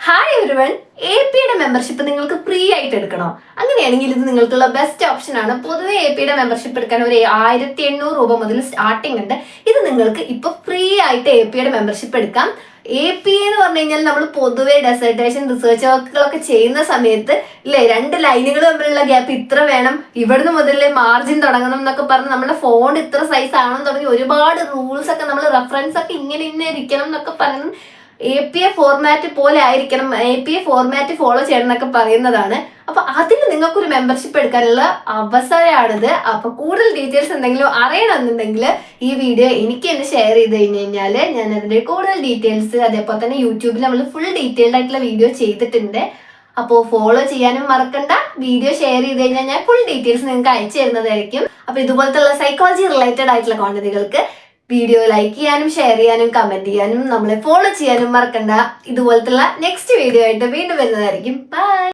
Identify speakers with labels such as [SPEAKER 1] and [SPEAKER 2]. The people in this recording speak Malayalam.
[SPEAKER 1] ഹായ് എവരിവൺ, എപിയുടെ മെമ്പർഷിപ്പ് നിങ്ങൾക്ക് ഫ്രീ ആയിട്ട് എടുക്കണോ? അങ്ങനെയാണെങ്കിൽ ഇത് നിങ്ങൾക്കുള്ള ബെസ്റ്റ് ഓപ്ഷൻ ആണ്. പൊതുവെ എപിയുടെ മെമ്പർഷിപ്പ് എടുക്കാൻ ഒരു 1800 രൂപ മുതൽ സ്റ്റാർട്ടിംഗ് ഉണ്ട്. ഇത് നിങ്ങൾക്ക് ഇപ്പൊ ഫ്രീ ആയിട്ട് എപിയുടെ മെമ്പർഷിപ്പ് എടുക്കാം. എ പി എന്ന് പറഞ്ഞു കഴിഞ്ഞാൽ നമ്മൾ പൊതുവെ ഡെസർട്ടേഷൻ റിസർച്ച് വർക്കുകളൊക്കെ ചെയ്യുന്ന സമയത്ത് ഇല്ലേ, 2 ലൈനുകൾ തമ്മിലുള്ള ഗ്യാപ്പ് ഇത്ര വേണം, ഇവിടുന്ന് മുതലേ മാർജിൻ തുടങ്ങണം എന്നൊക്കെ പറഞ്ഞ് നമ്മുടെ ഫോൺ ഇത്ര സൈസ് ആണെന്ന് തുടങ്ങി ഒരുപാട് റൂൾസ് ഒക്കെ നമ്മൾ റെഫറൻസ് ഒക്കെ ഇങ്ങനെ ഇരിക്കണം എന്നൊക്കെ പറയുന്നത് APA ഫോർമാറ്റ് പോലെ ആയിരിക്കണം, APA ഫോർമാറ്റ് ഫോളോ ചെയ്യണം എന്നൊക്കെ പറയുന്നതാണ്. അപ്പൊ അതിന് നിങ്ങൾക്കൊരു മെമ്പർഷിപ്പ് എടുക്കാനുള്ള അവസരമാണിത്. അപ്പൊ കൂടുതൽ ഡീറ്റെയിൽസ് എന്തെങ്കിലും അറിയണമെന്നുണ്ടെങ്കിൽ ഈ വീഡിയോ എനിക്ക് തന്നെ ഷെയർ ചെയ്ത് കഴിഞ്ഞാൽ ഞാൻ അതിന്റെ കൂടുതൽ ഡീറ്റെയിൽസ്, അതേപോലെ തന്നെ യൂട്യൂബിൽ നമ്മൾ ഫുൾ ഡീറ്റെയിൽഡ് ആയിട്ടുള്ള വീഡിയോ ചെയ്തിട്ടുണ്ട്. അപ്പോൾ ഫോളോ ചെയ്യാനും മറക്കണ്ട. വീഡിയോ ഷെയർ ചെയ്ത് കഴിഞ്ഞാൽ ഞാൻ ഫുൾ ഡീറ്റെയിൽസ് നിങ്ങൾക്ക് അയച്ചു തരുന്നതായിരിക്കും. അപ്പൊ ഇതുപോലത്തെ സൈക്കോളജി റിലേറ്റഡ് ആയിട്ടുള്ള കോണ്ടന്റുകൾക്ക് വീഡിയോ ലൈക്ക് ചെയ്യാനും ഷെയർ ചെയ്യാനും കമന്റ് ചെയ്യാനും നമ്മളെ ഫോളോ ചെയ്യാനും മറക്കണ്ട. ഇതുപോലത്തെ നെക്സ്റ്റ് വീഡിയോ ആയിട്ട് വീണ്ടും വരുന്നതായിരിക്കും. ബൈ.